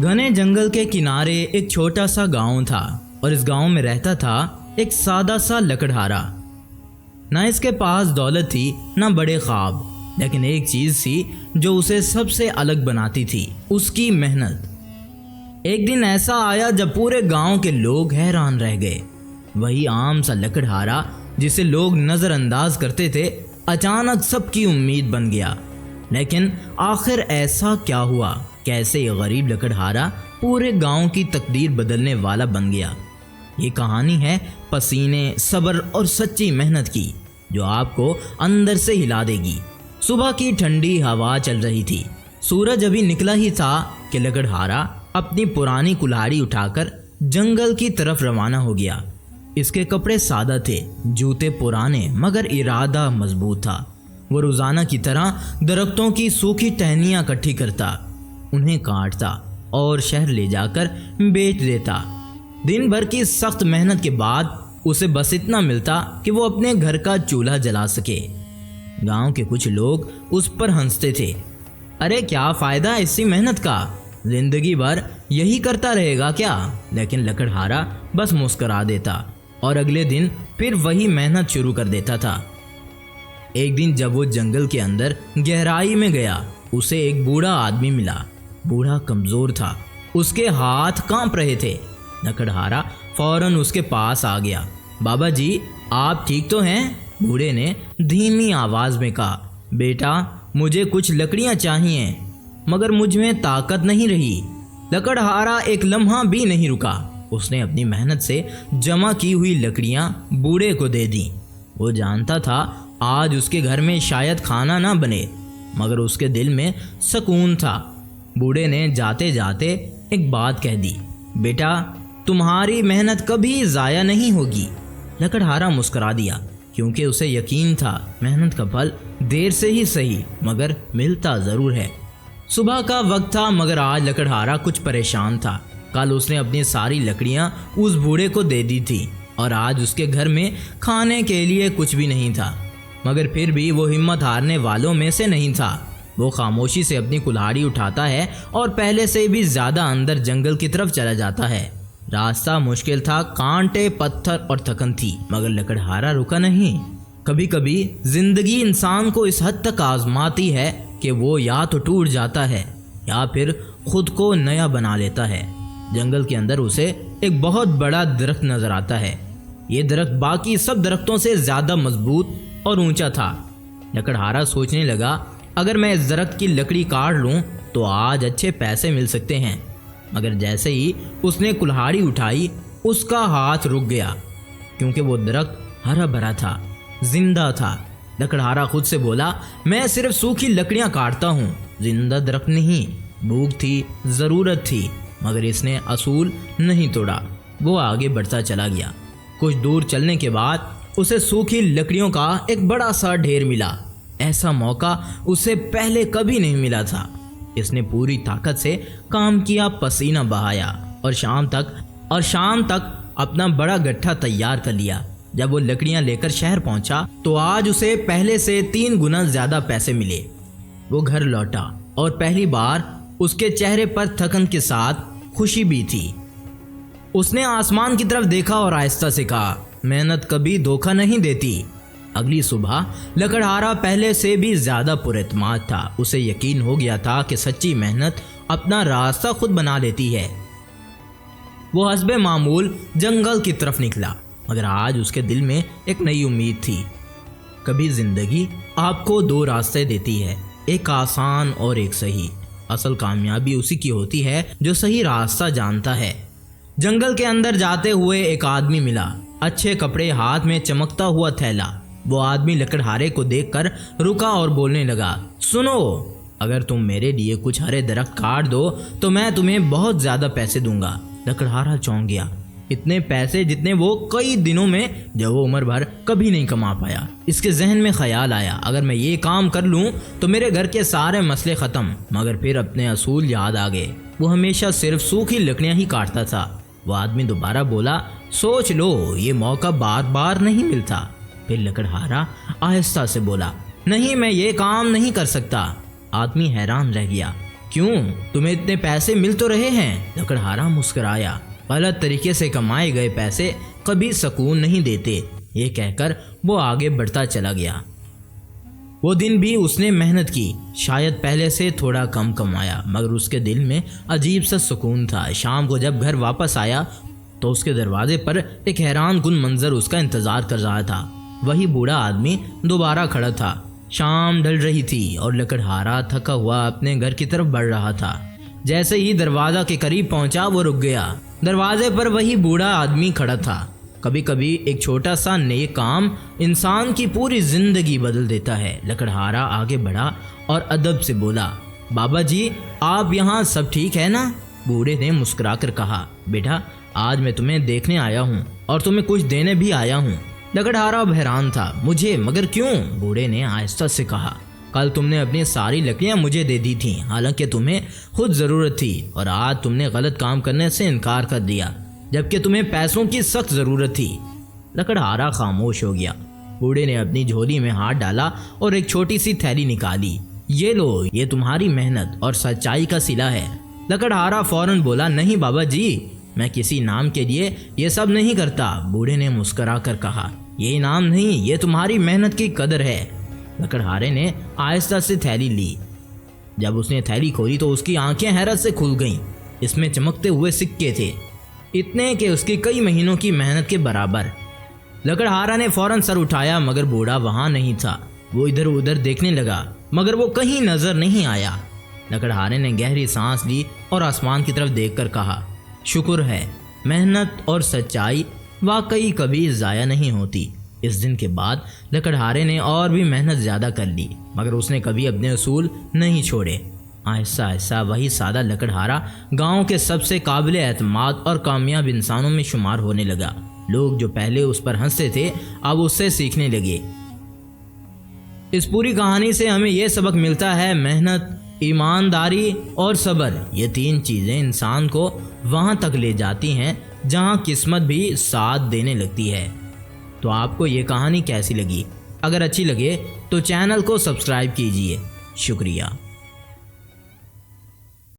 घने जंगल के किनारे एक छोटा सा गांव था और इस गांव में रहता था एक सादा सा लकड़हारा। ना इसके पास दौलत थी ना बड़े ख्वाब, लेकिन एक चीज थी जो उसे सबसे अलग बनाती थी, उसकी मेहनत। एक दिन ऐसा आया जब पूरे गांव के लोग हैरान रह गए। वही आम सा लकड़हारा जिसे लोग नजरअंदाज करते थे अचानक सबकी उम्मीद बन गया। लेकिन आखिर ऐसा क्या हुआ? कैसे ये गरीब लकड़हारा पूरे गांव की तकदीर बदलने वाला बन गया? ये कहानी है पसीने, सब्र और सच्ची मेहनत की, जो आपको अंदर से हिला देगी। सुबह की ठंडी हवा चल रही थी, सूरज अभी निकला ही था कि लकड़हारा अपनी पुरानी कुल्हाड़ी उठाकर जंगल की तरफ रवाना हो गया। इसके कपड़े सादा थे, जूते पुराने, मगर इरादा मजबूत था। वो रोजाना की तरह दरख्तों की सूखी टहनियाँ इकट्ठी करता, उन्हें काटता और शहर ले जाकर बेच देता। दिन भर की सख्त मेहनत के बाद उसे बस इतना मिलता कि वो अपने घर का चूल्हा जला सके। गांव के कुछ लोग उस पर हंसते थे, अरे क्या फायदा इसी मेहनत का, जिंदगी भर यही करता रहेगा क्या? लेकिन लकड़हारा बस मुस्करा देता और अगले दिन फिर वही मेहनत शुरू कर देता था। एक दिन जब वो जंगल के अंदर गहराई में गया, उसे एक बूढ़ा आदमी मिला। बूढ़ा कमजोर था, उसके हाथ कांप रहे थे। लकड़हारा फौरन उसके पास आ गया। बाबा जी, आप ठीक तो हैं? बूढ़े ने धीमी आवाज में कहा। बेटा, मुझे कुछ लकड़ियां चाहिए, मगर मुझ में ताकत नहीं रही। लकड़हारा एक लम्हा भी नहीं रुका। उसने अपनी मेहनत से जमा की हुई लकड़ियां बूढ़े को दे दी। वो जानता था आज उसके घर में शायद खाना ना बने, मगर उसके दिल में सुकून था। बूढ़े ने जाते जाते एक बात कह दी, बेटा, तुम्हारी मेहनत कभी ज़ाया नहीं होगी। लकड़हारा मुस्कुरा दिया, क्योंकि उसे यकीन था मेहनत का फल देर से ही सही मगर मिलता ज़रूर है। सुबह का वक्त था, मगर आज लकड़हारा कुछ परेशान था। कल उसने अपनी सारी लकड़ियाँ उस बूढ़े को दे दी थी और आज उसके घर में खाने के लिए कुछ भी नहीं था। मगर फिर भी वो हिम्मत हारने वालों में से नहीं था। वो खामोशी से अपनी कुल्हाड़ी उठाता है और पहले से भी ज़्यादा अंदर जंगल की तरफ चला जाता है। रास्ता मुश्किल था, कांटे, पत्थर और थकन थी, मगर लकड़हारा रुका नहीं। कभी कभी जिंदगी इंसान को इस हद तक आजमाती है कि वो या तो टूट जाता है या फिर खुद को नया बना लेता है। जंगल के अंदर उसे एक बहुत बड़ा दरख्त नजर आता है। ये दरख्त बाकी सब दरख्तों से ज़्यादा मजबूत और ऊंचा था। लकड़हारा सोचने लगा, अगर मैं इस दरख्त की लकड़ी काट लूं तो आज अच्छे पैसे मिल सकते हैं। मगर जैसे ही उसने कुल्हाड़ी उठाई, उसका हाथ रुक गया, क्योंकि वो दरख्त हरा भरा था, जिंदा था। लकड़हारा खुद से बोला, मैं सिर्फ सूखी लकड़ियां काटता हूँ, जिंदा दरख्त नहीं। भूख थी, ज़रूरत थी, मगर इसने असूल नहीं तोड़ा। वो आगे बढ़ता चला गया। कुछ दूर चलने के बाद उसे सूखी लकड़ियों का एक बड़ा सा ढेर मिला। ऐसा मौका उसे पहले कभी नहीं मिला था। इसने पूरी ताकत से काम किया, पसीना बहाया और शाम तक अपना बड़ा गट्ठा तैयार कर लिया। जब वो लकड़ियां लेकर शहर पहुंचा तो आज उसे पहले से 3 गुना ज्यादा पैसे मिले। वो घर लौटा और पहली बार उसके चेहरे पर थकन के साथ खुशी भी थी। उसने आसमान की तरफ देखा और आहिस्ता से कहा, मेहनत कभी धोखा नहीं देती। अगली सुबह लकड़हारा पहले से भी ज्यादा पुरएतमाद था। उसे यकीन हो गया था कि सच्ची मेहनत अपना रास्ता खुद बना लेती है। वो हस्बे मामूल जंगल की तरफ निकला, मगर आज उसके दिल में एक नई उम्मीद थी। कभी जिंदगी आपको 2 रास्ते देती है, एक आसान और एक सही। असल कामयाबी उसी की होती है जो सही रास्ता जानता है। जंगल के अंदर जाते हुए एक आदमी मिला, अच्छे कपड़े, हाथ में चमकता हुआ थैला। वो आदमी लकड़हारे को देखकर रुका और बोलने लगा, सुनो, अगर तुम मेरे लिए कुछ हरे दरख्त काट दो तो मैं तुम्हें बहुत ज्यादा पैसे दूंगा। लकड़हारा चौंक गया, इतने पैसे जितने वो कई दिनों में जब वो उम्र भर कभी नहीं कमा पाया। इसके जहन में ख्याल आया, अगर मैं ये काम कर लूँ तो मेरे घर के सारे मसले ख़त्म। मगर फिर अपने असूल याद आ गए। वो हमेशा सिर्फ सूखी लकड़ियाँ ही काटता था। वो आदमी दोबारा बोला, सोच लो, ये मौका बार बार नहीं मिलता। फिर लकड़हारा आहिस्ता से बोला, नहीं, मैं ये काम नहीं कर सकता। आदमी हैरान रह गया, کیوں، تمہیں اتنے پیسے مل تو رہے ہیں؟ لکڑہارا مسکرایا۔ غلط طریقے سے کمائے گئے پیسے کبھی سکون نہیں دیتے، یہ کہہ کر وہ آگے بڑھتا چلا گیا۔ وہ دن بھی اس نے محنت کی، شاید پہلے سے تھوڑا کم کمایا، مگر اس کے دل میں عجیب سا سکون تھا۔ شام کو جب گھر واپس آیا تو اس کے دروازے پر ایک حیران کن منظر اس کا انتظار کر رہا تھا۔ وہی بوڑھا آدمی دوبارہ کھڑا تھا۔ شام ڈھل رہی تھی اور لکڑہارا تھکا ہوا اپنے گھر کی طرف بڑھ رہا تھا۔ جیسے ہی دروازہ کے قریب پہنچا وہ رک گیا۔ دروازے پر وہی بوڑھا آدمی کھڑا تھا۔ کبھی کبھی ایک چھوٹا سا نیک کام انسان کی پوری زندگی بدل دیتا ہے۔ لکڑہارا آگے بڑھا اور ادب سے بولا، بابا جی آپ یہاں سب ٹھیک ہے نا؟ بوڑھے نے مسکرا کر کہا، بیٹا آج میں تمہیں دیکھنے آیا ہوں اور تمہیں کچھ دینے بھی آیا ہوں۔ لکڑہارا حیران تھا، مجھے؟ مگر کیوں؟ بوڑھے نے آہستہ سے کہا، کل تم نے اپنی ساری لکڑیاں مجھے دے دی تھیں، حالانکہ تمہیں خود ضرورت تھی، اور آج تم نے غلط کام کرنے سے انکار کر دیا جبکہ تمہیں پیسوں کی سخت ضرورت تھی۔ لکڑہارا خاموش ہو گیا۔ بوڑھے نے اپنی جھولی میں ہاتھ ڈالا اور ایک چھوٹی سی تھیلی نکالی۔ یہ لو، یہ تمہاری محنت اور سچائی کا صلہ ہے۔ لکڑہارا فوراً بولا، نہیں بابا جی، میں کسی انعام کے لیے یہ سب نہیں کرتا۔ بوڑھے نے مسکرا کر کہا، یہ انعام نہیں، یہ تمہاری محنت کی قدر ہے۔ لکڑہارے نے آہستہ سے تھیلی لی۔ جب اس نے تھیلی کھولی تو اس کی آنکھیں حیرت سے کھل گئیں۔ اس میں چمکتے ہوئے سکے تھے، اتنے کہ اس کی کئی مہینوں کی محنت کے برابر۔ لکڑہارا نے فوراً سر اٹھایا مگر بوڑھا وہاں نہیں تھا۔ وہ ادھر ادھر دیکھنے لگا مگر وہ کہیں نظر نہیں آیا۔ لکڑہارے نے گہری سانس لی اور آسمان کی طرف دیکھ کر کہا، شکر ہے، محنت اور سچائی واقعی کبھی ضائع نہیں ہوتی۔ اس دن کے بعد لکڑہارے نے اور بھی محنت زیادہ کر لی مگر اس نے کبھی اپنے اصول نہیں چھوڑے۔ آہستہ آہستہ وہی سادہ لکڑہارا گاؤں کے سب سے قابل اعتماد اور کامیاب انسانوں میں شمار ہونے لگا۔ لوگ جو پہلے اس پر ہنستے تھے اب اس سے سیکھنے لگے۔ اس پوری کہانی سے ہمیں یہ سبق ملتا ہے، محنت، ایمانداری اور صبر، یہ تین چیزیں انسان کو وہاں تک لے جاتی ہیں جہاں قسمت بھی ساتھ دینے لگتی ہے۔ تو آپ کو یہ کہانی کیسی لگی؟ اگر اچھی لگے تو چینل کو سبسکرائب کیجیے۔ شکریہ۔